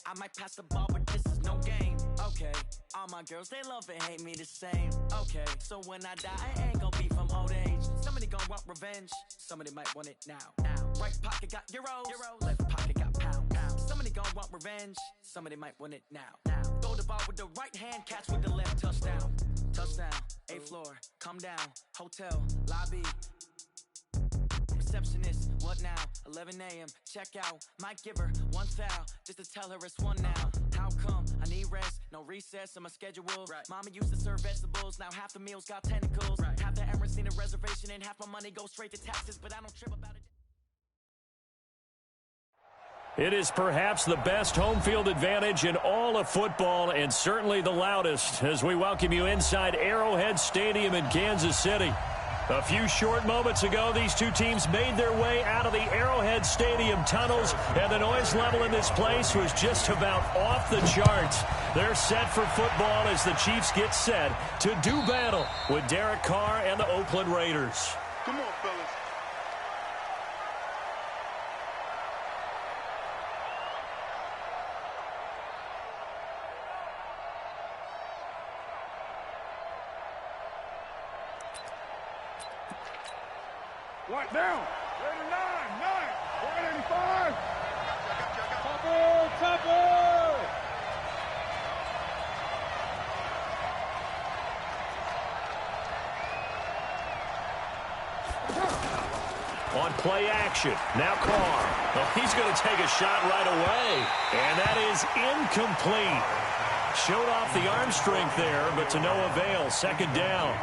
I might pass the ball, but this is no game. Okay, all my girls, they love and hate me the same. Okay, so when I die, I ain't gonna be from old age. Somebody gonna want revenge, somebody might want it now. Right pocket got euros, left pocket got pounds. Somebody gonna want revenge, somebody might want it now. Throw the ball with the right hand, catch with the left, touchdown. Touchdown, 8th floor, come down, hotel, lobby. Receptionist, what now? 11 a.m. Check out. Might give her one foul just to tell her it's one now. How come? I need rest, no recess in my schedule. Right. Mama used to serve vegetables, now half the meals got tentacles. Right. Half the Emirates need a reservation and half my money goes straight to taxes, but I don't trip about it. It is perhaps the best home field advantage in all of football and certainly the loudest as we welcome you inside Arrowhead Stadium in Kansas City. A few short moments ago, these two teams made their way out of the Arrowhead Stadium tunnels, and the noise level in this place was just about off the charts. They're set for football as the Chiefs get set to do battle with Derek Carr and the Oakland Raiders. Come on, fellas. Right down. Raider 9, 185. Topper. On play action, now Carr. Oh, he's going to take a shot right away. And that is incomplete. Showed off the arm strength there, but to no avail. Second down.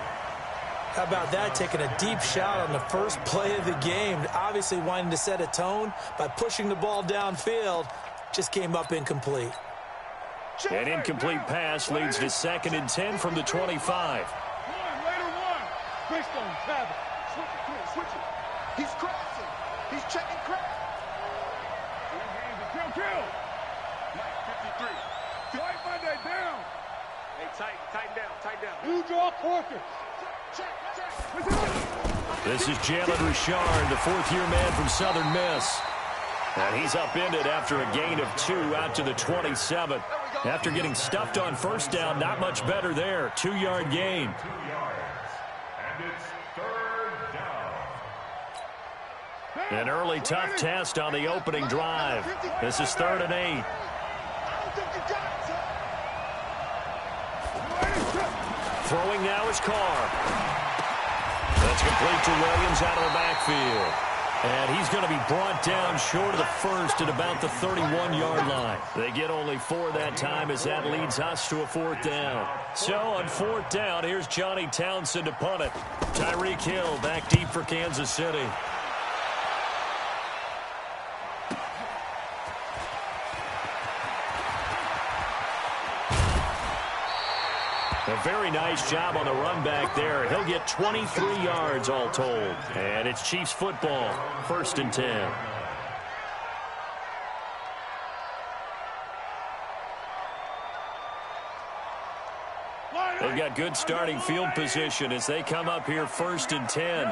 How about that, taking a deep shot on the first play of the game, obviously wanting to set a tone by pushing the ball downfield, just came up incomplete. An incomplete pass leads to 2nd and 10 from the 25. Raider 1. Based on Travis. Switch it. He's crossing. He's checking crack. Kill. Mike, 53. White Monday down. Hey, tighten down. New draw quarter. This is Jalen Richard, the 4th-year man from Southern Miss. And he's upended after a gain of 2 out to the 27. After getting stuffed on first down, not much better there. 2-yard gain. 2 yards. And it's 3rd down. An early tough test on the opening drive. This is 3rd and 8. Throwing now is Carr. That's complete to Williams out of the backfield. And he's going to be brought down short of the first at about the 31-yard line. They get only 4 that time as that leads us to a 4th down. So on 4th down, here's Johnny Townsend to punt it. Tyreek Hill back deep for Kansas City. A very nice job on the run back there. He'll get 23 yards all told. And it's Chiefs football, 1st and 10. They've got good starting field position as they come up here 1st and 10.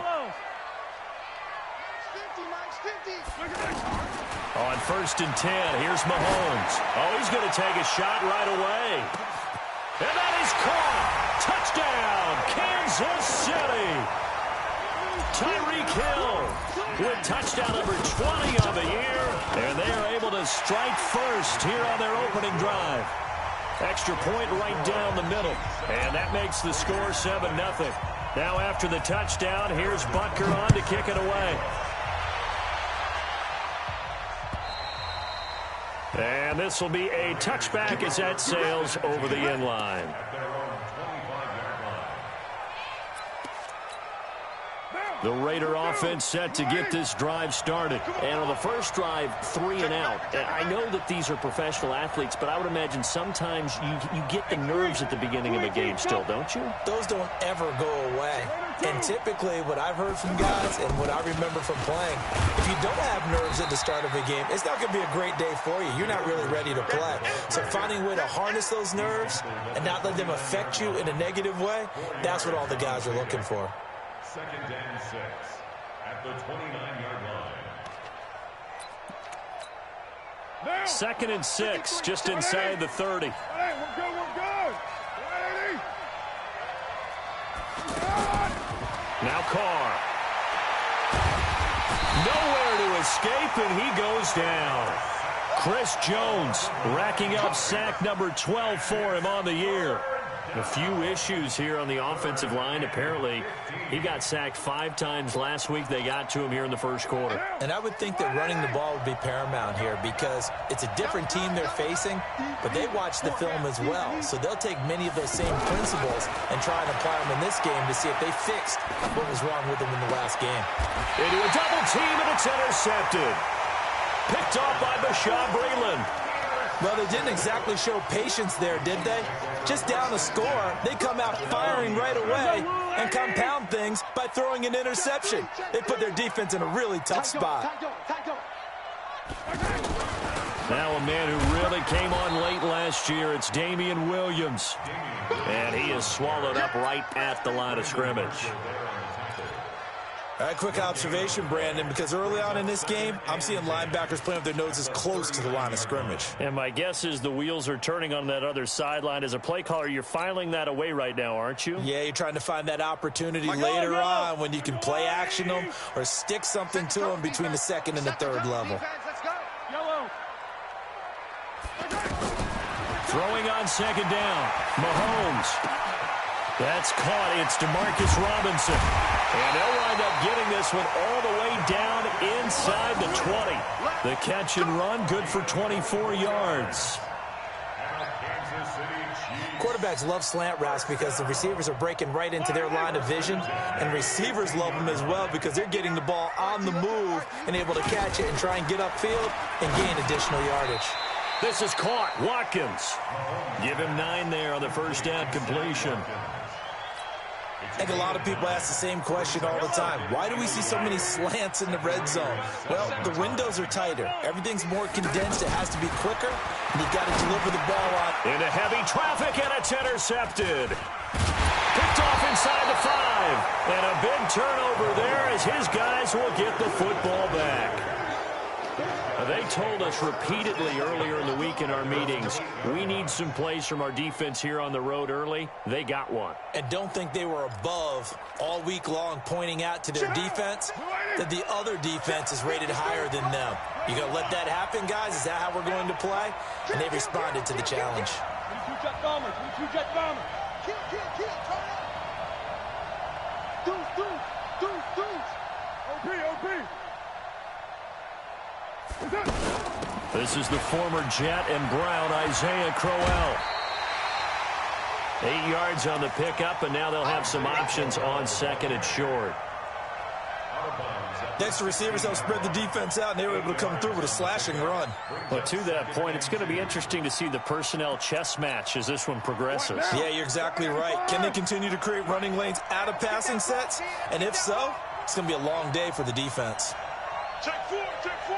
On 1st and 10, here's Mahomes. Oh, he's going to take a shot right away. And that is caught. Touchdown, Kansas City. Tyreek Hill with touchdown number 20 on the year. And they are able to strike first here on their opening drive. Extra point right down the middle. And that makes the score 7-0. Now after the touchdown, here's Butker on to kick it away. And this will be a touchback as that sails over the end line. The Raider offense set to get this drive started. And on the first drive, 3 and out. And I know that these are professional athletes, but I would imagine sometimes you get the nerves at the beginning of a game still, don't you? Those don't ever go away. And typically what I've heard from guys and what I remember from playing, if you don't have nerves at the start of a game, it's not going to be a great day for you. You're not really ready to play. So finding a way to harness those nerves and not let them affect you in a negative way, that's what all the guys are looking for. 2nd and 6 at the 29-yard line. 2nd and 6, just inside the 30. Hey, we're good, we're good. Now Carr. Nowhere to escape, and he goes down. Chris Jones racking up sack number 12 for him on the year. A few issues here on the offensive line. Apparently, he got sacked 5 times last week. They got to him here in the first quarter. And I would think that running the ball would be paramount here because it's a different team they're facing, but they watch the film as well. So they'll take many of those same principles and try and apply them in this game to see if they fixed what was wrong with them in the last game. Into a double team, and it's intercepted. Picked off by Bashaud Breeland. Well, they didn't exactly show patience there, did they? Just down a score, they come out firing right away and compound things by throwing an interception. They put their defense in a really tough spot. Now a man who really came on late last year, it's Damian Williams. And he is swallowed up right at the line of scrimmage. All right, quick observation, Brandon, because early on in this game, I'm seeing linebackers playing with their noses close to the line of scrimmage. And my guess is the wheels are turning on that other sideline. As a play caller, you're filing that away right now, aren't you? Yeah, you're trying to find that opportunity later on when you can play action them or stick something to them between the 2nd and the 3rd level. Throwing on 2nd down. Mahomes. That's caught. It's DeMarcus Robinson. And they'll wind up getting this one all the way down inside the 20. The catch and run, good for 24 yards. Quarterbacks love slant routes because the receivers are breaking right into their line of vision, and receivers love them as well because they're getting the ball on the move and able to catch it and try and get upfield and gain additional yardage. This is caught. Watkins. Give him 9 there on the first down completion. I think a lot of people ask the same question all the time. Why do we see so many slants in the red zone? Well, the windows are tighter. Everything's more condensed. It has to be quicker, and you've got to deliver the ball on. Into heavy traffic, and it's intercepted. Picked off inside the 5. And a big turnover there as his guys will get the football back. They told us repeatedly earlier in the week in our meetings, we need some plays from our defense here on the road early. They got one. And don't think they were above all week long pointing out to their defense that the other defense is rated higher than them. You going to let that happen, guys? Is that how we're going to play? And they responded to the challenge. This is the former Jet and Brown, Isaiah Crowell. 8 yards on the pickup, and now they'll have some options on 2nd and short. Next, the receivers helped spread the defense out, and they were able to come through with a slashing run. But to that point, it's going to be interesting to see the personnel chess match as this one progresses. Yeah, you're exactly right. Can they continue to create running lanes out of passing sets? And if so, it's going to be a long day for the defense. Check 4, check 4.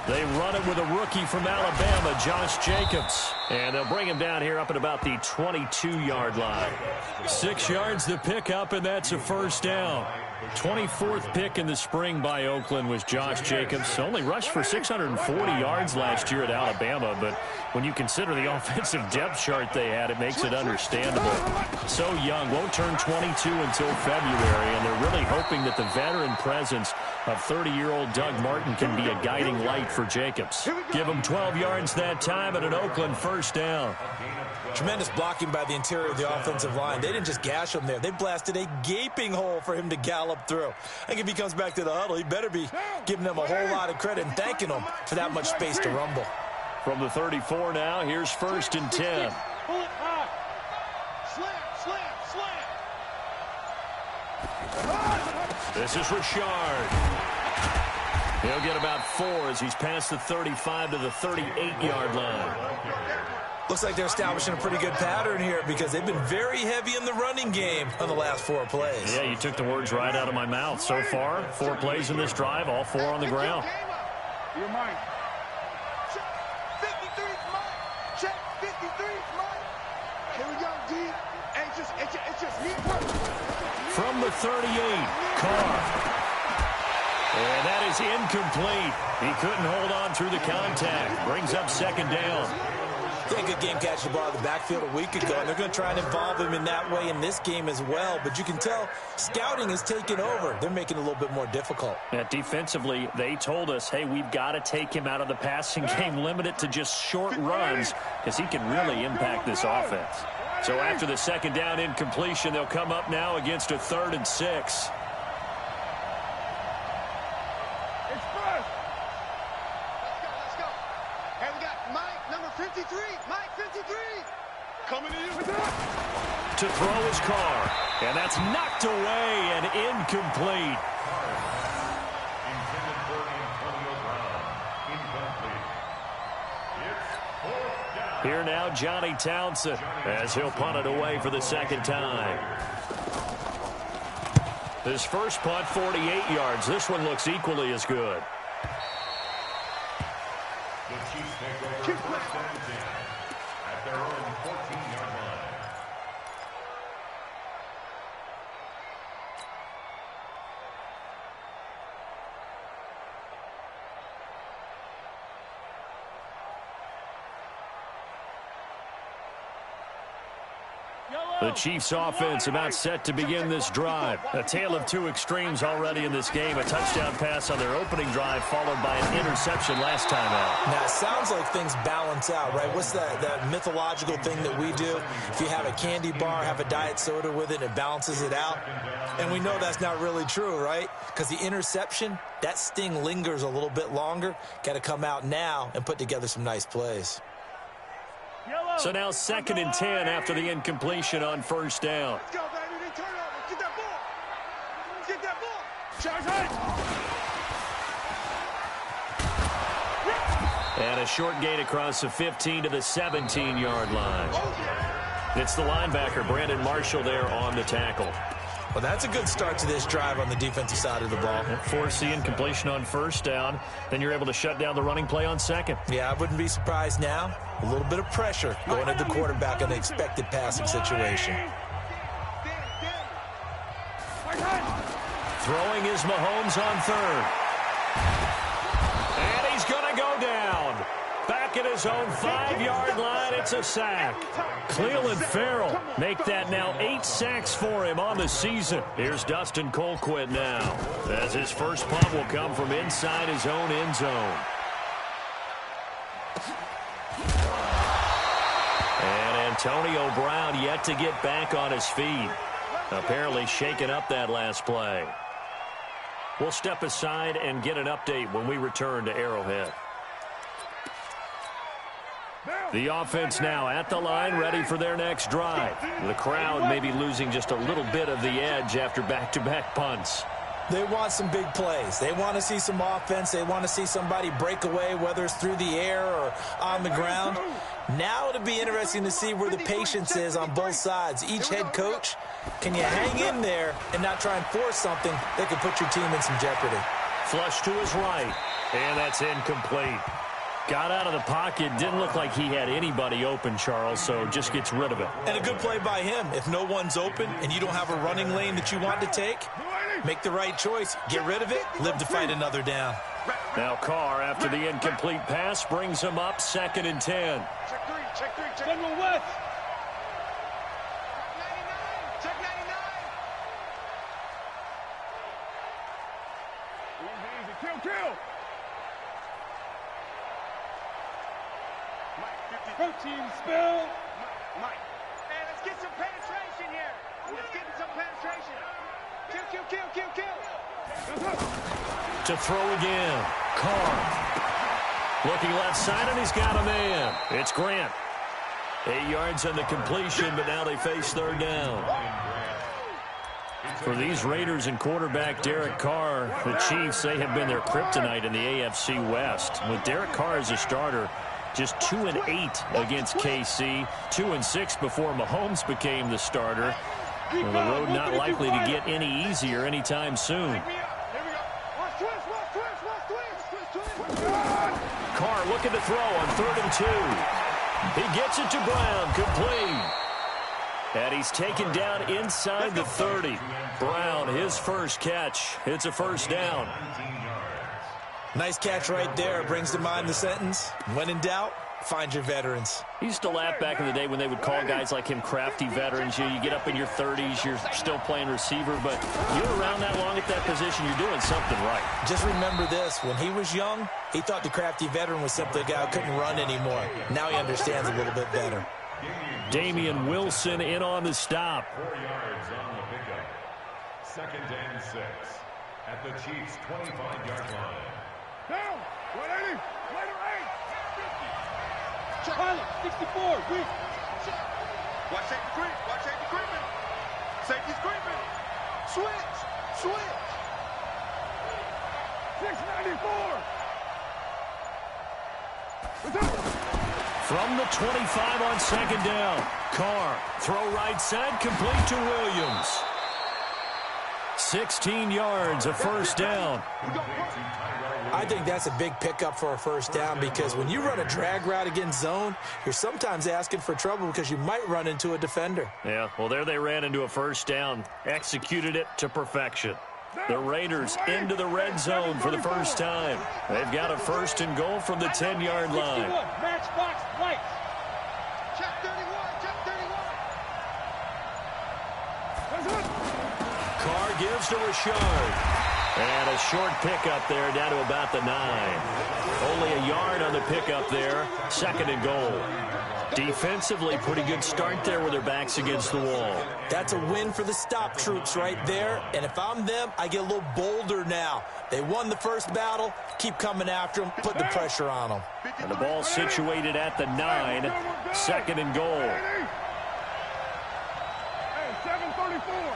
They run it with a rookie from Alabama, Josh Jacobs. And they'll bring him down here up at about the 22-yard line. 6 yards the pickup, and that's a first down. 24th pick in the spring by Oakland was Josh Jacobs. Only rushed for 640 yards last year at Alabama, but when you consider the offensive depth chart they had, it makes it understandable. So young, won't turn 22 until February, and they're really hoping that the veteran presence of 30-year-old Doug Martin can be a guiding light for Jacobs. Give him 12 yards that time and an Oakland first down. Tremendous blocking by the interior of the offensive line. They didn't just gash him there. They blasted a gaping hole for him to gallop through. I think if he comes back to the huddle, he better be giving them a whole lot of credit and thanking them for that much space to rumble. From the 34 now, here's 1st and 10. Pull it high. Slam. This is Richard. He'll get about 4 as he's past the 35 to the 38-yard line. Looks like they're establishing a pretty good pattern here because they've been very heavy in the running game on the last 4 plays. Yeah, you took the words right out of my mouth. So far, 4 plays in this drive, all 4 on the ground. You're mine. Check 53 is mine. Check 53 is mine. Here we go, D. It's just me. From the 38, Carr. And that is incomplete. He couldn't hold on through the contact. Brings up second down. They had a good game catching the ball in the backfield a week ago, and they're going to try and involve him in that way in this game as well. But you can tell scouting is taking over. They're making it a little bit more difficult. Defensively, they told us, hey, we've got to take him out of the passing game, limit it to just short runs, because he can really impact this offense. So after the second down incompletion, they'll come up now against a 3rd and 6. To throw his Carr, and that's knocked away and incomplete. Intended for Antonio Brown. Incomplete. It's 4th down. Here now, Johnny Townsend, as he'll punt it away for the second time. His first punt, 48 yards. This one looks equally as good. The Chiefs take over 1st and 10 at their own 14-yard line. The Chiefs offense about set to begin this drive. A tale of two extremes already in this game. A touchdown pass on their opening drive followed by an interception last time out. Now, it sounds like things balance out, right? What's that mythological thing that we do? If you have a candy bar, have a diet soda with it, it balances it out. And we know that's not really true, right? Because the interception, that sting lingers a little bit longer. Got to come out now and put together some nice plays. So now 2nd and 10 after the incompletion on 1st down. Let's go, baby. They turn over. Get that ball. Get that ball. Charge high. And a short gain across the 15 to the 17-yard line. It's the linebacker, Brandon Marshall, there on the tackle. Well, that's a good start to this drive on the defensive side of the ball. Force the incompletion on 1st down. Then you're able to shut down the running play on 2nd. Yeah, I wouldn't be surprised now. A little bit of pressure going at the quarterback in an expected passing situation. Throwing is Mahomes on 3rd. And he's going to go down. Back at his own 5-yard line, it's a sack. Cleveland Farrell make that now 8 sacks for him on the season. Here's Dustin Colquitt now, as his first punt will come from inside his own end zone. And Antonio Brown yet to get back on his feet. Apparently shaking up that last play. We'll step aside and get an update when we return to Arrowhead. The offense now at the line, ready for their next drive. The crowd may be losing just a little bit of the edge after back-to-back punts. They want some big plays. They want to see some offense. They want to see somebody break away, whether it's through the air or on the ground. Now it'll be interesting to see where the patience is on both sides. Each head coach, can you hang in there and not try and force something that could put your team in some jeopardy? Flush to his right, and that's incomplete. Got out of the pocket, didn't look like he had anybody open, Charles, so just gets rid of it. And a good play by him. If no one's open and you don't have a running lane that you want to take, make the right choice. Get rid of it, live to fight another down. Now Carr, after the incomplete pass, brings him up 2nd and 10. Check 3, check 3, check 1 West. 99, check 99. Easy, kill. Protein spill. Mike. Hey, let's get some penetration here. Let's get some penetration. Kill. To throw again. Carr. Looking left side, and he's got a man. It's Grant. 8 yards on the completion, but now they face 3rd down. For these Raiders and quarterback Derek Carr, the Chiefs, they have been their kryptonite in the AFC West. With Derek Carr as a starter, just 2-8 against KC, 2-6 before Mahomes became the starter. Well, the road not likely to get any easier anytime soon. Carr looking to throw on 3rd and 2. He gets it to Brown, complete. And he's taken down inside the 30. Brown, his first catch. It's a first down. Nice catch right there. Brings to mind the sentence, when in doubt, find your veterans. He used to laugh back in the day when they would call guys like him crafty veterans. You get up in your 30s, you're still playing receiver, but you're around that long at that position, you're doing something right. Just remember this. When he was young, he thought the crafty veteran was simply a guy who couldn't run anymore. Now he understands a little bit better. Damian Wilson in on the stop. 4 yards on the pickup. 2nd and 6 at the Chiefs' 25-yard line. Down. 180. Later 8. Pilot, 64, weak. Watch safety creep. Watch safety creeping. Safety's creeping. Switch. 694. From the 25 on 2nd down. Carr, throw right side, complete to Williams. 16 yards, a first down. I think that's a big pickup for a first down because when you run a drag route against zone, you're sometimes asking for trouble because you might run into a defender. Yeah, well, there they ran into a first down. Executed it to perfection. The Raiders into the red zone for the first time. They've got a 1st and goal from the 10-yard line. Matchbox white. Check 31. Carr gives to Rashard. And a short pickup there down to about the 9. Only a yard on the pickup there. 2nd and goal. Defensively, pretty good start there with their backs against the wall. That's a win for the stop troops right there. And if I'm them, I get a little bolder now. They won the first battle. Keep coming after them. Put the pressure on them. And the ball situated at the 9. 2nd and goal. Hey, 734.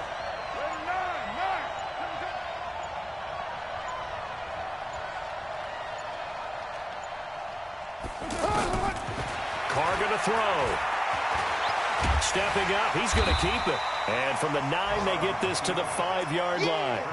Carr going to throw. Stepping up, he's going to keep it. And from the 9, they get this to the 5-yard line.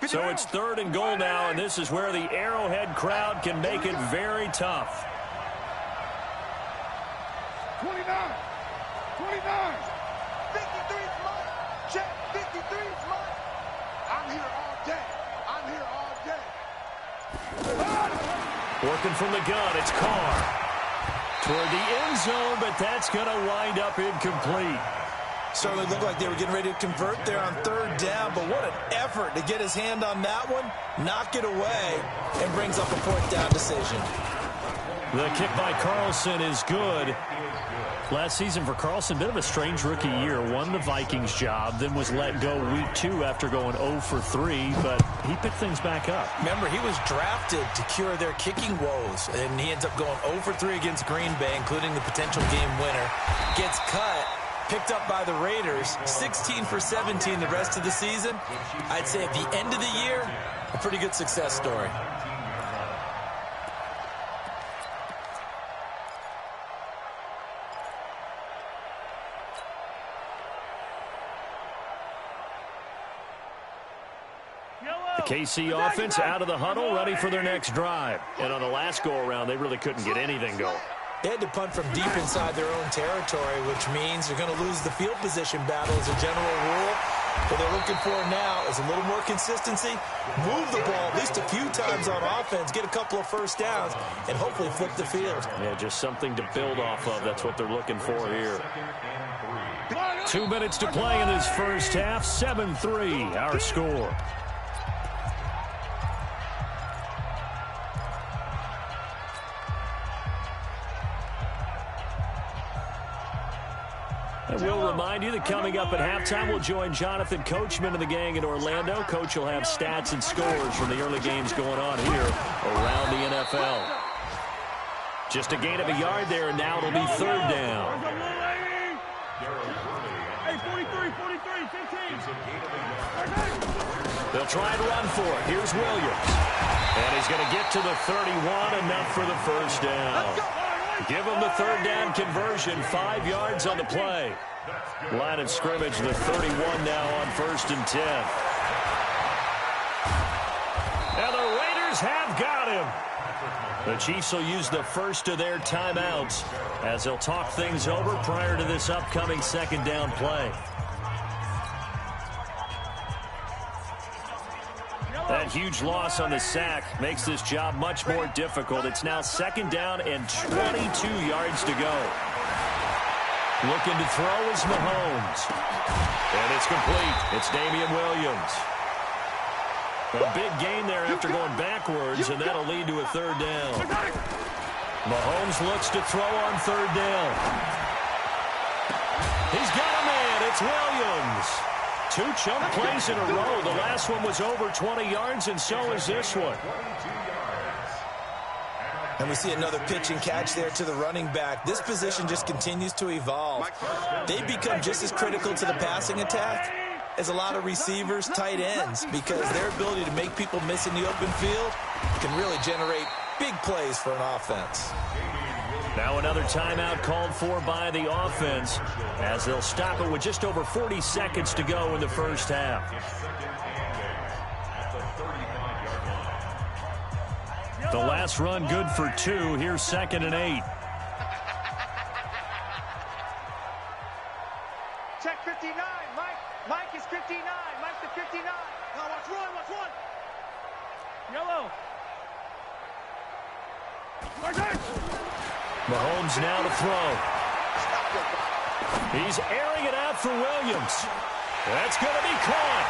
So it's 3rd and goal now, and this is where the Arrowhead crowd can make it very tough. 29. 53's mine. Check. 53's mine. I'm here all day. Working from the gun, it's Carr. Toward the end zone, but that's going to wind up incomplete. Certainly looked like they were getting ready to convert there on 3rd down, but what an effort to get his hand on that one, knock it away, and brings up a 4th down decision. The kick by Carlson is good. Last season for Carlson, bit of a strange rookie year. Won the Vikings job, then was let go week 2 after going 0 for 3, but he picked things back up. Remember, he was drafted to cure their kicking woes, and he ends up going 0 for 3 against Green Bay, including the potential game winner. Gets cut, picked up by the Raiders, 16 for 17 the rest of the season. I'd say at the end of the year, a pretty good success story. KC offense out of the huddle, ready for their next drive. And on the last go-around, they really couldn't get anything going. They had to punt from deep inside their own territory, which means they're going to lose the field position battle as a general rule. What they're looking for now is a little more consistency, move the ball at least a few times on offense, get a couple of first downs, and hopefully flip the field. Yeah, just something to build off of. That's what they're looking for here. 2 minutes to play in this first half. 7-3, our score. And we'll remind you that coming up at halftime, we'll join Jonathan Coachman and the gang in Orlando. Coach will have stats and scores from the early games going on here around the NFL. Just a gain of a yard there, and now it'll be 3rd down. Hey, 43, 15. They'll try and run for it. Here's Williams. And he's going to get to the 31, enough for the first down. Give him the 3rd down conversion, 5 yards on the play. Line of scrimmage, the 31 now on 1st and 10. Raiders have got him. The Chiefs will use the first of their timeouts as they'll talk things over prior to this upcoming second down play. That huge loss on the sack makes this job much more difficult. It's now second down and 22 yards to go. Looking to throw is Mahomes. And it's complete. It's Damian Williams. A big gain there after going backwards, and that'll lead to a third down. Mahomes looks to throw on third down. He's got a man. It's Williams. 2 chunk plays in a row. The last one was over 20 yards, and so is this one. And we see another pitch and catch there to the running back. This position just continues to evolve. They become just as critical to the passing attack as a lot of receivers, tight ends, because their ability to make people miss in the open field can really generate big plays for an offense. Now another timeout called for by the offense as they'll stop it with just over 40 seconds to go in the first half. The last run good for 2. Here's 2nd and 8. Check 59. Mike is 59. Mike's the 59. Now watch one. Yellow. Mahomes now to throw. He's airing it out for Williams. That's going to be caught.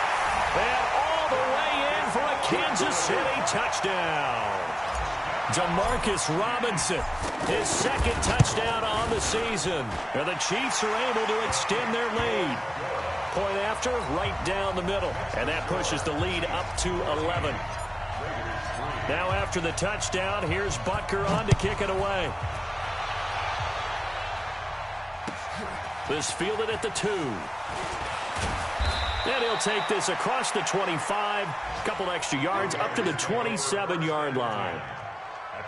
And all the way in for a Kansas City touchdown. Demarcus Robinson, his 2nd touchdown on the season. And the Chiefs are able to extend their lead. Point after, right down the middle. And that pushes the lead up to 11. Now after the touchdown, here's Butker on to kick it away. This fielded at the 2. And he'll take this across the 25. A couple extra yards up to the 27-yard line.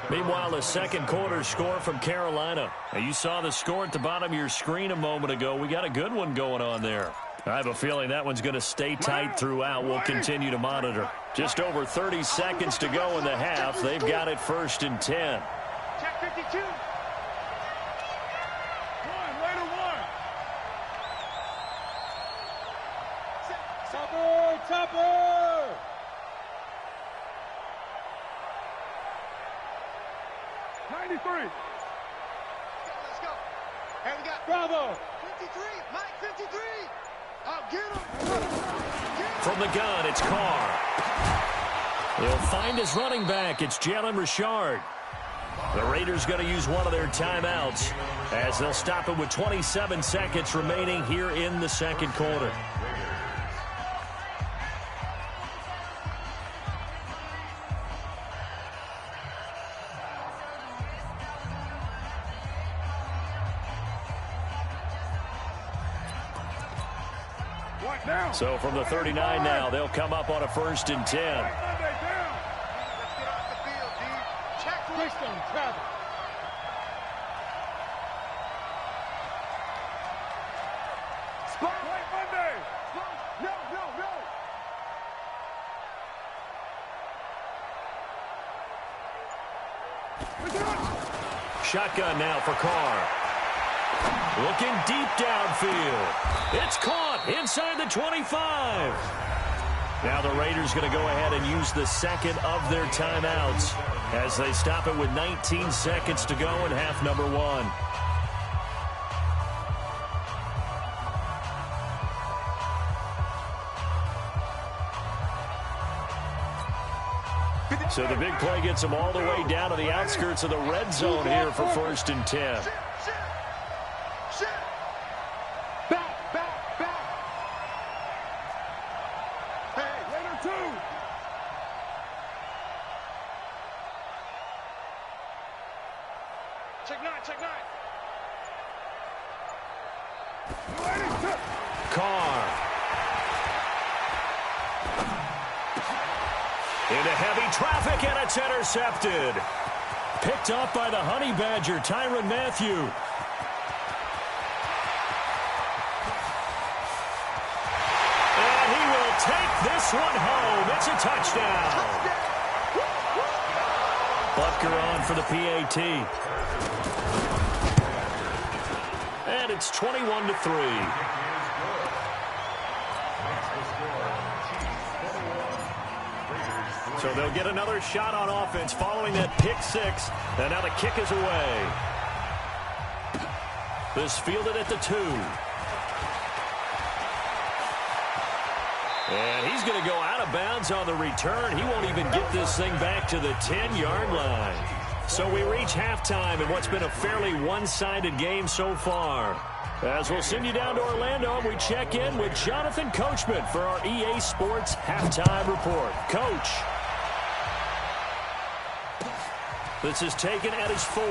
Meanwhile, the second quarter score from Carolina. Now, you saw the score at the bottom of your screen a moment ago. We got a good one going on there. I have a feeling that one's going to stay tight throughout. We'll continue to monitor. Just over 30 seconds to go in the half. They've got it 1st and 10. Check 52. Topper! 93. Let's go. Here we got Bravo. 53. Mike, 53. Get him. From the gun, it's Carr. He'll find his running back. It's Jalen Richard. The Raiders going to use one of their timeouts as they'll stop it with 27 seconds remaining here in the second quarter. So from the 39 now, they'll come up on a 1st and 10. Let's get off the field, dude. Check Christian Travis. Spotlight Monday. No. Shotgun now for Carr. Looking deep downfield. It's caught inside the 25. Now the Raiders going to go ahead and use the second of their timeouts as they stop it with 19 seconds to go in half number 1. So the big play gets them all the way down to the outskirts of the red zone here for 1st and 10. Check nine. Carr. Into heavy traffic, and it's intercepted. Picked up by the Honey Badger, Tyrann Mathieu. And he will take this one home. It's a touchdown. Baker on for the PAT. And it's 21-3. So they'll get another shot on offense following that pick six. And now the kick is away. This fielded at the 2. And he's going to go out of bounds on the return. He won't even get this thing back to the 10-yard line. So we reach halftime in what's been a fairly one-sided game so far. As we'll send you down to Orlando, we check in with Jonathan Coachman for our EA Sports Halftime Report. Coach. This is taken at his 4.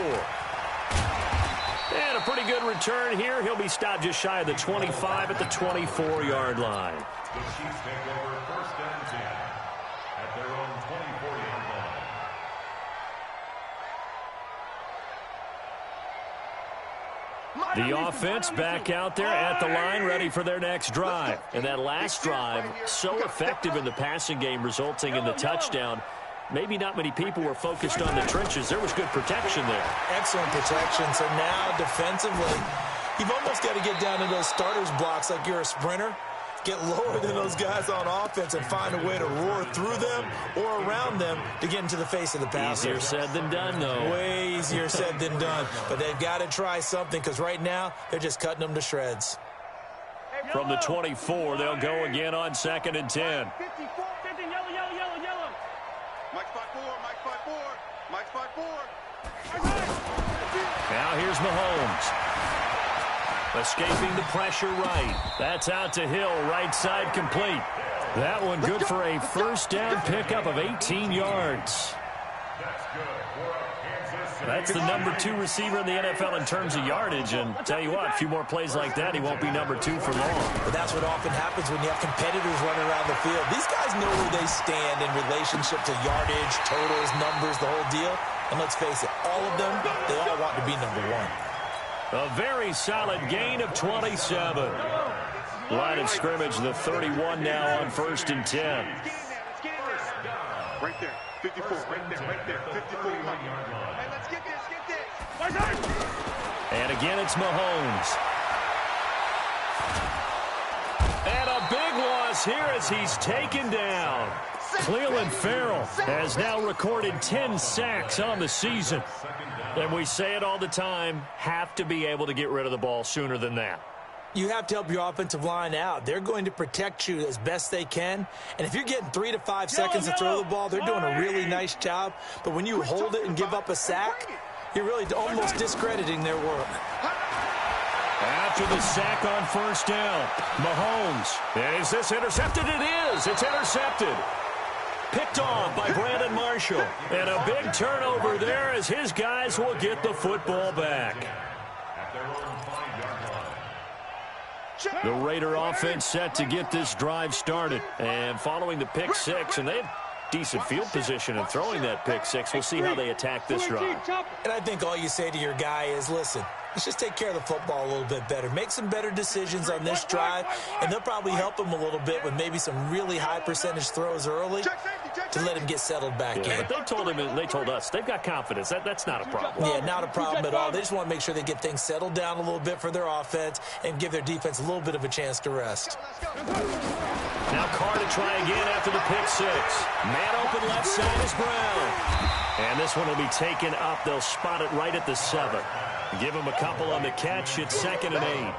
And a pretty good return here. He'll be stopped just shy of the 25 at the 24-yard line. The Chiefs take over 1st and 10 at their own 24-yard line. The offense back out there at the line, ready for their next drive. And that last drive, so effective in the passing game, resulting in the touchdown. Maybe not many people were focused on the trenches. There was good protection there. Excellent protection. So now defensively, you've almost got to get down to those starters blocks like you're a sprinter. Get lower than those guys on offense and find a way to roar through them or around them to get into the face of the passer. Easier said than done, though. Way easier said than done. But they've got to try something because right now they're just cutting them to shreds. From the 24, they'll go again on 2nd and 10. Mike's 5-4, Mike's 5-4, Mike's 5-4. Now here's Mahomes. Escaping the pressure right. That's out to Hill, right side complete. That one good for a first down pickup of 18 yards. That's the number 2 receiver in the NFL in terms of yardage. And tell you what, a few more plays like that, he won't be number 2 for long. But that's what often happens when you have competitors running around the field. These guys know where they stand in relationship to yardage, totals, numbers, the whole deal. And let's face it, all of them, they all want to be number 1. A very solid gain of 27. Line of scrimmage, the 31 now on 1st and 10. Right there, 54, right there, 54. Hey, let's get this. And again, it's Mahomes. And a big loss here as he's taken down. Cleveland Farrell has now recorded 10 sacks on the season. And we say it all the time, have to be able to get rid of the ball sooner than that. You have to help your offensive line out. They're going to protect you as best they can. And if you're getting 3 to 5 seconds to throw the ball, they're doing a really nice job. But when you hold it and give up a sack, you're really almost discrediting their work. After the sack on 1st down, Mahomes. Is this intercepted? It is. It's intercepted. Picked off by Brandon Marshall. And a big turnover there as his guys will get the football back. The Raider offense set to get this drive started. And following the pick six, and they have decent field position in throwing that pick six. We'll see how they attack this drive. And I think all you say to your guy is, listen, let's just take care of the football a little bit better. Make some better decisions on this drive, and they'll probably help him a little bit with maybe some really high percentage throws early to let him get settled back in. But they told him, and they told us, they've got confidence. That's not a problem. Yeah, not a problem at all. They just want to make sure they get things settled down a little bit for their offense and give their defense a little bit of a chance to rest. Now Carr to try again after the pick six. Man open left side is Brown. And this one will be taken up. They'll spot it right at the 7. Give him a couple on the catch. It's 2nd and 8.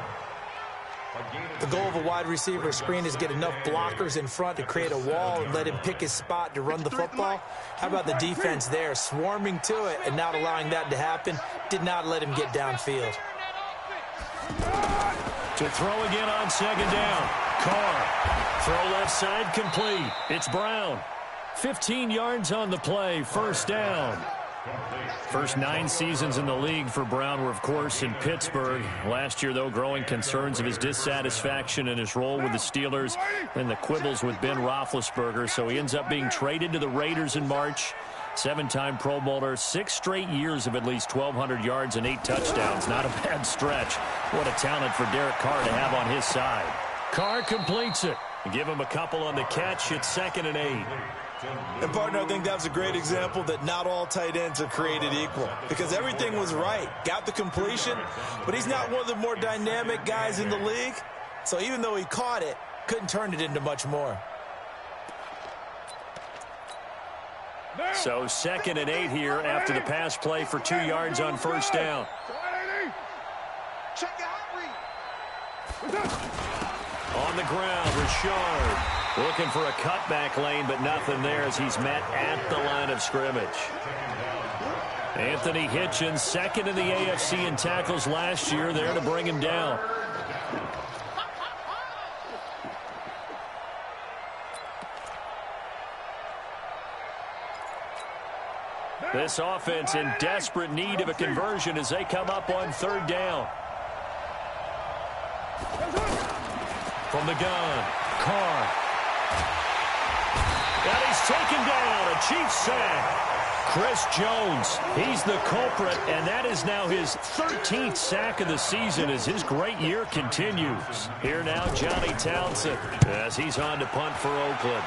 The goal of a wide receiver screen is get enough blockers in front to create a wall and let him pick his spot to run the football. How about the defense there, swarming to it and not allowing that to happen? Did not let him get downfield. To throw again on 2nd down. Carr. Throw left side complete. It's Brown. 15 yards on the play. 1st down. First 9 seasons in the league for Brown were, of course, in Pittsburgh. Last year, though, growing concerns of his dissatisfaction in his role with the Steelers and the quibbles with Ben Roethlisberger. So he ends up being traded to the Raiders in March. 7-time Pro Bowler, 6 straight years of at least 1,200 yards and 8 touchdowns. Not a bad stretch. What a talent for Derek Carr to have on his side. Carr completes it. Give him a couple on the catch. It's 2nd and 8. And, partner, I think that was a great example that not all tight ends are created equal because everything was right. Got the completion, but he's not one of the more dynamic guys in the league. So even though he caught it, couldn't turn it into much more. So 2nd and 8 here after the pass play for 2 yards on first down. On the ground, Richard looking for a cutback lane, but nothing there as he's met at the line of scrimmage. Anthony Hitchens, 2nd in the AFC in tackles last year, there to bring him down. This offense in desperate need of a conversion as they come up on 3rd down. From the gun, Carr. And he's taken down, a Chiefs sack. Chris Jones, he's the culprit, and that is now his 13th sack of the season as his great year continues. Here now, Johnny Townsend as he's on to punt for Oakland.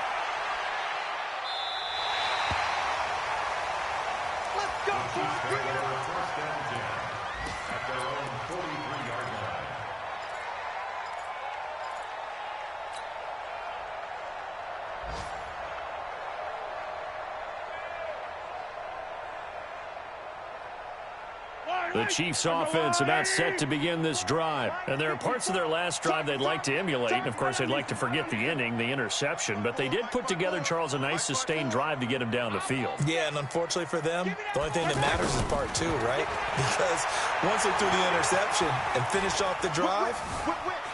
The Chiefs offense about set to begin this drive. And there are parts of their last drive they'd like to emulate. And, of course, they'd like to forget the ending, the interception. But they did put together, Charles, a nice sustained drive to get him down the field. Yeah, and unfortunately for them, the only thing that matters is part 2, right? Because once they threw the interception and finished off the drive,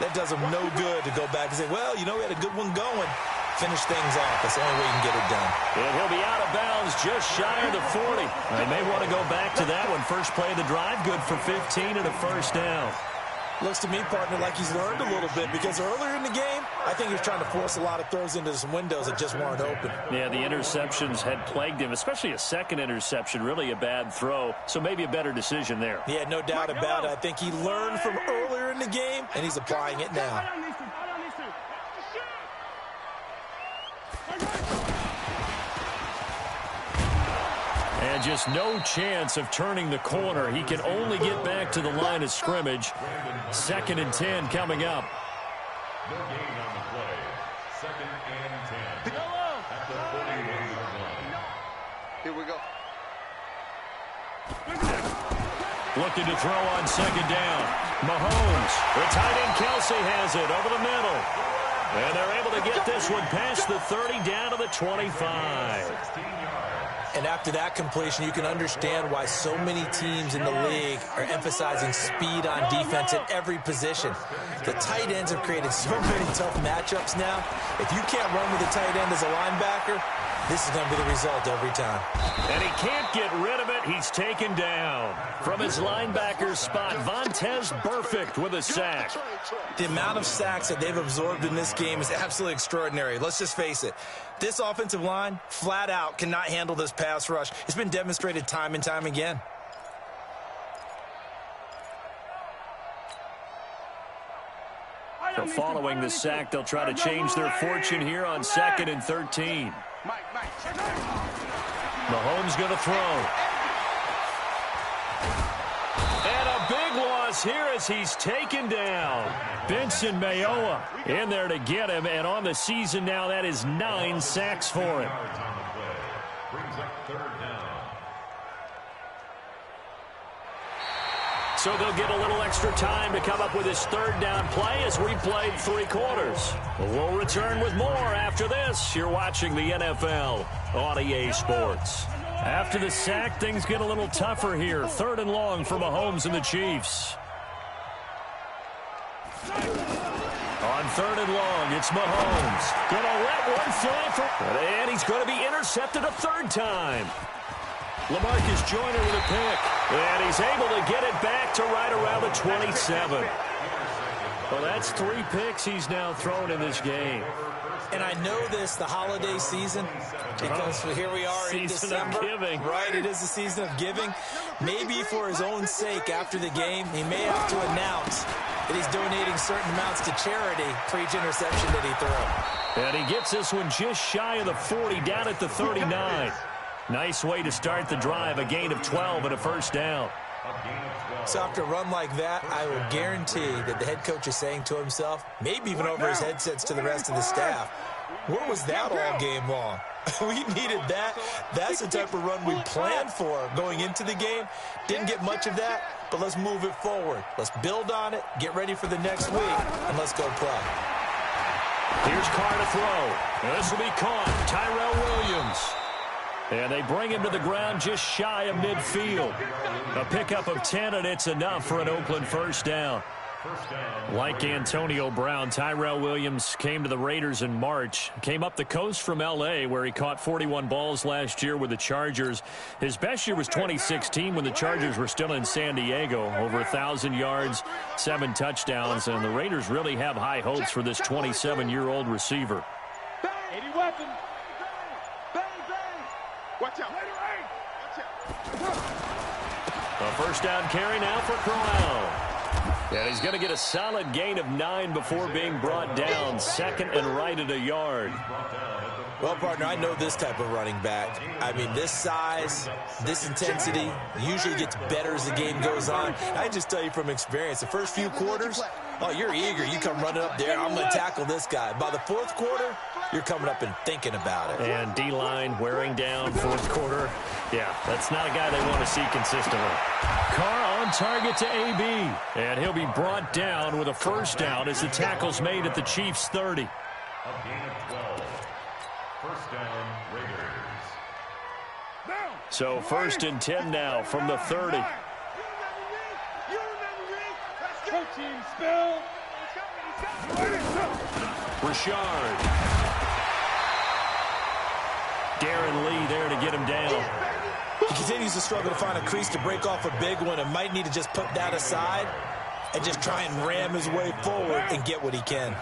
that does them no good to go back and say, well, you know, we had a good one going. Finish things off. That's the only way you can get it done. And he'll be out of bounds just shy of the 40. They may want to go back to that one. First play of the drive, good for 15 and a first down. Looks to me, partner, like he's learned a little bit because earlier in the game, I think he was trying to force a lot of throws into some windows that just weren't open. Yeah, the interceptions had plagued him, especially a second interception, really a bad throw. So maybe a better decision there. Yeah, no doubt about it. I think he learned from earlier in the game, and he's applying it now. And just no chance of turning the corner. He can only get back to the line of scrimmage. 2nd and 10 coming up. No gain on the play. 2nd and 10. At the 41-yard line. Here we go. Looking to throw on 2nd down. Mahomes. The tight end Kelsey has it over the middle. And they're able to get this one past the 30 down to the 25. And after that completion, you can understand why so many teams in the league are emphasizing speed on defense at every position. The tight ends have created so many tough matchups now. If you can't run with a tight end as a linebacker, this is going to be the result every time. And he can't get rid of it. He's taken down. From his linebacker spot, Vontaze Burfict with a sack. The amount of sacks that they've absorbed in this game is absolutely extraordinary. Let's just face it. This offensive line, flat out, cannot handle this pass rush. It's been demonstrated time and time again. So following the sack, they'll try to change their fortune here on 2nd and 13. Mahomes going to throw. And a big loss here as he's taken down. Benson Mayowa in there to get him, and on the season now, that is 9 sacks for him. Brings up 3rd down. So they'll get a little extra time to come up with his 3rd down play as we played 3 quarters. We'll return with more after this. You're watching the NFL on EA Sports. After the sack, things get a little tougher here. 3rd and long for Mahomes and the Chiefs. On 3rd and long, it's Mahomes. Gonna let one fly and he's going to be intercepted a 3rd time. LaMarcus Joyner with a pick. And he's able to get it back to right around the 27. Well, that's 3 picks he's now thrown in this game. And I know this, the holiday season, because here we are in December. Season of giving. Right, it is the season of giving. Maybe for his own sake after the game, he may have to announce that he's donating certain amounts to charity for each interception that he throws. And he gets this one just shy of the 40, down at the 39. Nice way to start the drive, a gain of 12 and a first down. So after a run like that, I will guarantee that the head coach is saying to himself, maybe even over his headsets to the rest of the staff, where was that all game long? We needed that. That's the type of run we planned for going into the game. Didn't get much of that, but let's move it forward. Let's build on it, get ready for the next week, and let's go play. Here's Carr to throw. This will be caught. Tyrell Williams. And they bring him to the ground just shy of midfield. A pickup of 10, and it's enough for an Oakland first down. Like Antonio Brown, Tyrell Williams came to the Raiders in March. Came up the coast from L.A., where he caught 41 balls last year with the Chargers. His best year was 2016 when the Chargers were still in San Diego. Over 1,000 yards, 7 touchdowns, and the Raiders really have high hopes for this 27-year-old receiver. 80 weapon. Watch out. A first down carry now for Crowell. And he's going to get a solid gain of 9 before being brought down. Second and right at a yard. Well, partner, I know this type of running back. I mean, this size, this intensity usually gets better as the game goes on. I just tell you from experience, the first few quarters, oh, you're eager. You come running up there, I'm going to tackle this guy. By the fourth quarter, you're coming up and thinking about it. And D-line wearing down fourth quarter. Yeah, that's not a guy they want to see consistently. Carr on target to AB. And he'll be brought down with a first down as the tackle's made at the Chiefs' 30. A gain of 12. First down, Raiders. So first and 10 now from the 30. Richard. Darren Lee there to get him down. He continues to struggle to find a crease to break off a big one and might need to just put that aside and just try and ram his way forward and get what he can.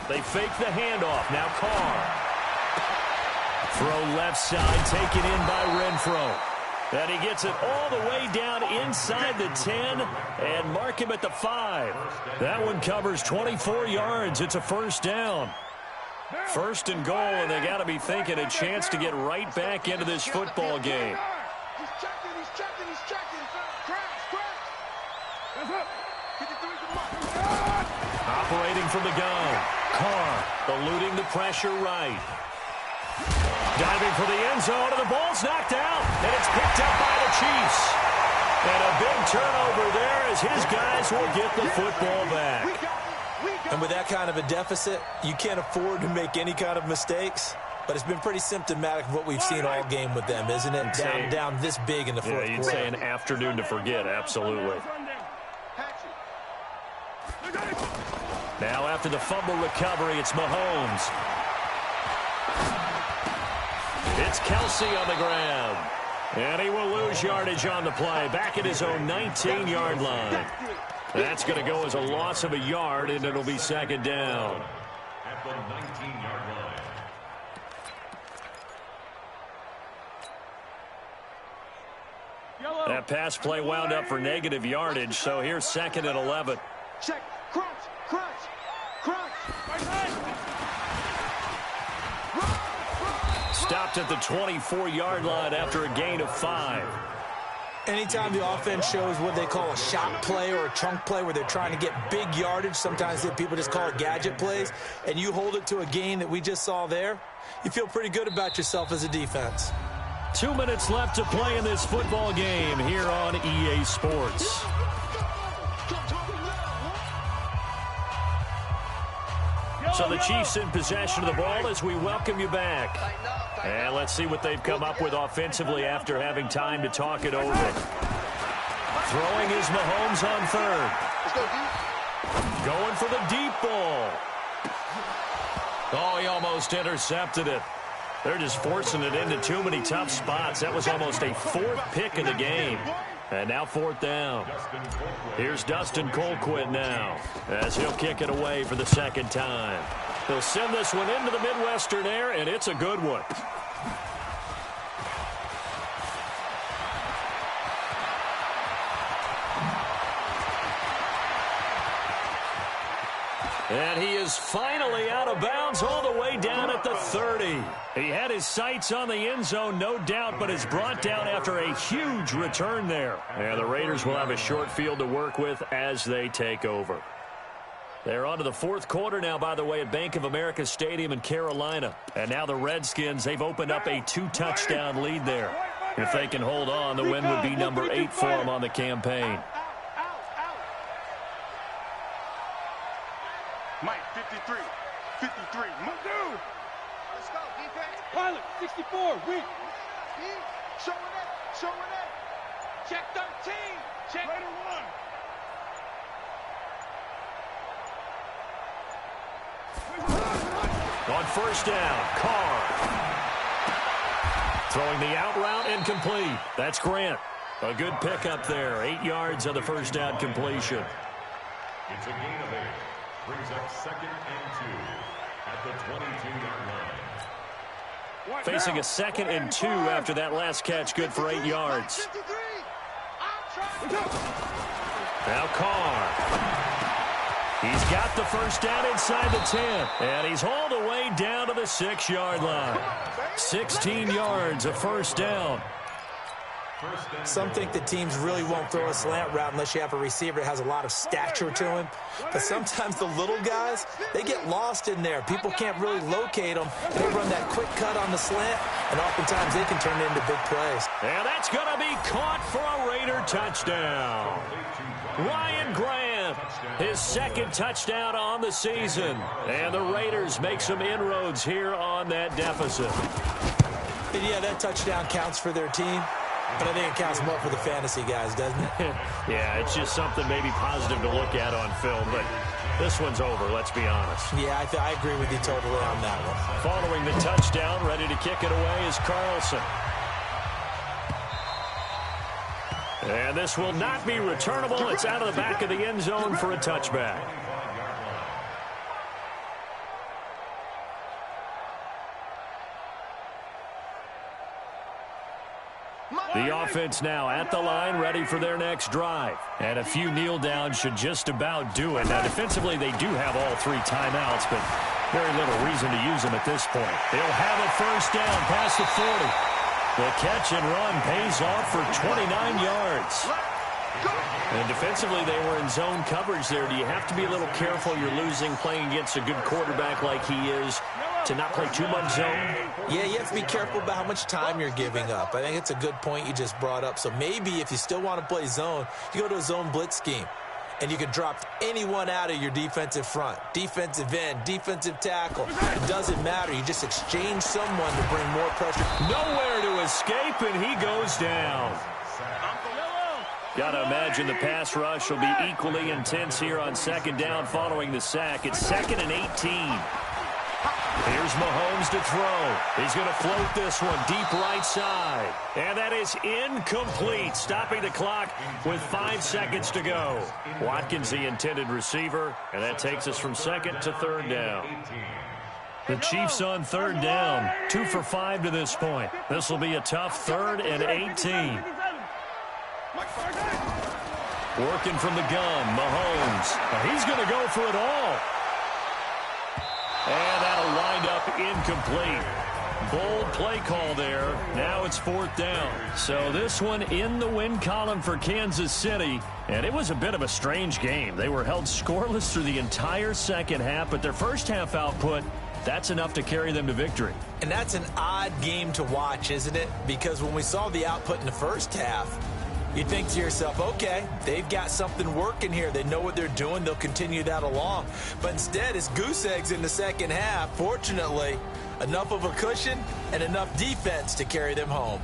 They fake the handoff. Now Carr. Throw left side, taken in by Renfro. And he gets it all the way down inside the 10 and mark him at the 5. That one covers 24 yards. It's a first down. First and goal, and they got to be thinking a chance to get right back into this football game. He's checking. Operating from the gun. Carr eluding the pressure right. Diving for the end zone, and the ball's knocked out, and it's picked up by the Chiefs. And a big turnover there as his guys will get the football back. And with that kind of a deficit, you can't afford to make any kind of mistakes. But it's been pretty symptomatic of what we've seen all game with them, isn't it? Down this big in the fourth quarter. You'd say an afternoon to forget, absolutely. Now after the fumble recovery, it's Mahomes. It's Kelsey on the ground. And he will lose yardage on the play. Back at his own 19-yard line. That's going to go as a loss of a yard, and it'll be second down. At the 19-yard line. That pass play wound up for negative yardage, so here's second and 11. Check. Crunch. Stopped at the 24-yard line after a gain of 5. Anytime the offense shows what they call a shot play or a chunk play where they're trying to get big yardage, sometimes people just call it gadget plays, and you hold it to a gain that we just saw there, you feel pretty good about yourself as a defense. 2 minutes left to play in this football game here on EA Sports. So the Chiefs in possession of the ball as we welcome you back. And let's see what they've come up with offensively after having time to talk it over. Throwing is Mahomes on third. Going for the deep ball. Oh, he almost intercepted it. They're just forcing it into too many tough spots. That was almost a fourth pick of the game. And now fourth down. Here's Dustin Colquitt now as he'll kick it away for the second time. He'll send this one into the Midwestern air, and it's a good one. And he is finally out of bounds all the way down at the 30. He had his sights on the end zone, no doubt, but is brought down after a huge return there. And the Raiders will have a short field to work with as they take over. They're on to the fourth quarter now, by the way, at Bank of America Stadium in Carolina. And now the Redskins, they've opened up a 2-touchdown lead there. If they can hold on, the win would be number 8 for them on the campaign. Mike, 53. 53. Move. Let's go, defense. Pilot, 64. Weak. Showing up. Check 13. Check. Raider 1. On first down, Carr. Throwing the out route incomplete. That's Grant. A good pickup there. 8 yards on the first down completion. It's a gain of 8. Brings up 2nd and 2 at the 22-yard line. Facing a 2nd and 2 after that last catch. Good for 8 yards. Now Carr. He's got the first down inside the 10. And he's hauled away down to the 6-yard line. 16 yards, a first down. Some think the teams really won't throw a slant route unless you have a receiver that has a lot of stature to him. But sometimes the little guys, they get lost in there. People can't really locate them. They run that quick cut on the slant, and oftentimes they can turn it into big plays. And that's going to be caught for a Raider touchdown. Ryan Grant, his 2nd touchdown on the season. And the Raiders make some inroads here on that deficit. And yeah, that touchdown counts for their team. But I think it counts more for the fantasy guys, doesn't it? Yeah, it's just something maybe positive to look at on film, but this one's over, let's be honest. Yeah, I agree with you totally on that one. Following the touchdown, ready to kick it away is Carlson. And this will not be returnable. It's out of the back of the end zone for a touchback. The offense now at the line, ready for their next drive. And a few kneel downs should just about do it. Now, defensively, they do have all 3 timeouts, but very little reason to use them at this point. They'll have a first down past the 40. The catch and run pays off for 29 yards. And defensively, they were in zone coverage there. Do you have to be a little careful? You're losing playing against a good quarterback like he is to not play too much zone? Yeah, you have to be careful about how much time you're giving up. I think it's a good point you just brought up. So maybe if you still want to play zone, you go to a zone blitz scheme. And you can drop anyone out of your defensive front. Defensive end, defensive tackle. It doesn't matter. You just exchange someone to bring more pressure. Nowhere to escape, and he goes down. Got to imagine the pass rush will be equally intense here on 2nd down following the sack. It's 2nd and 18. Here's Mahomes to throw. He's going to float this one deep right side. And that is incomplete, stopping the clock with 5 seconds to go. Watkins, the intended receiver, and that takes us from 2nd to 3rd down. The Chiefs on 3rd down, 2 for 5 to this point. This will be a tough 3rd and 18. Working from the gun, Mahomes. He's going to go for it all. And that'll wind up incomplete. Bold play call there. Now it's 4th down. So this one in the win column for Kansas City. And it was a bit of a strange game. They were held scoreless through the entire 2nd half, but their first half output, that's enough to carry them to victory. And that's an odd game to watch, isn't it? Because when we saw the output in the first half, you think to yourself, okay, they've got something working here. They know what they're doing. They'll continue that along. But instead, it's goose eggs in the 2nd half. Fortunately, enough of a cushion and enough defense to carry them home.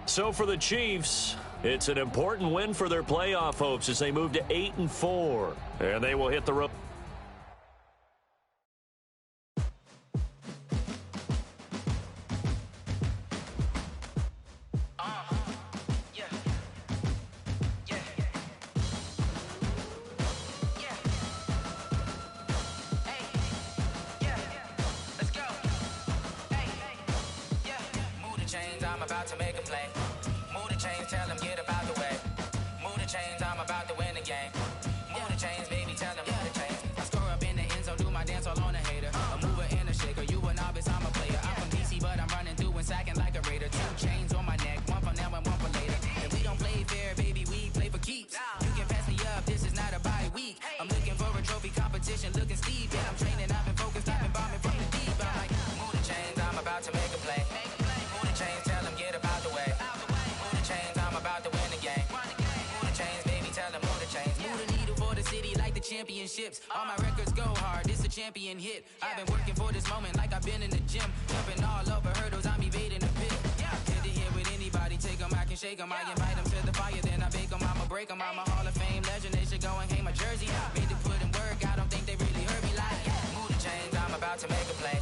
So for the Chiefs, it's an important win for their playoff hopes as they move to 8-4. And they will hit the road. About to make a play. Move the chains, tell them get about the way. Move the chains, I'm about to win the game. Move the chains, baby, tell them. competition looking steep. Yeah, I'm training, I've been focused, I've been bombing from the deep. I'm like, move the chains, I'm about to make a play. Move the chains, tell them get about the way. Move the chains, I'm about to win the game. Move the chains, baby, tell them move the chains. Move the needle for the city like the championships. All my records go hard, this a champion hit. I've been working for this moment like I've been in the gym. Jumping all over hurdles, I'm evading the pit. Head to head with anybody, take them, I can shake them. I invite them to the fire, then I bake them, I'ma break them. I'm a Hall of Fame legend, they should go and hang my jersey. Made to put in work, I don't think they really heard me like, move the chains, I'm about to make a play.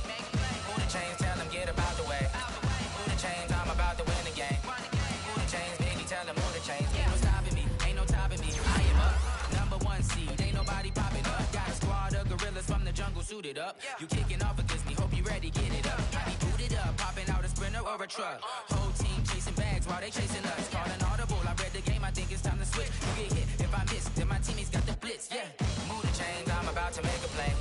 Move the chains, tell them get about the way. Move the chains, I'm about to win the game. Move the chains, baby, tell them move the chains. Ain't no stopping me, ain't no topping me. I am up, number one seed, ain't nobody popping up. Got a squad of gorillas from the jungle suited up. You kicking off against me, hope you ready, get it up. I be booted up, popping out a sprinter or a truck. Whole team chasing bags while they chasing us. Calling audible, I read the game, I think it's time to switch. You get hit, if I miss, then my teammates got the blitz, yeah. Move the chains, I'm about to make a play.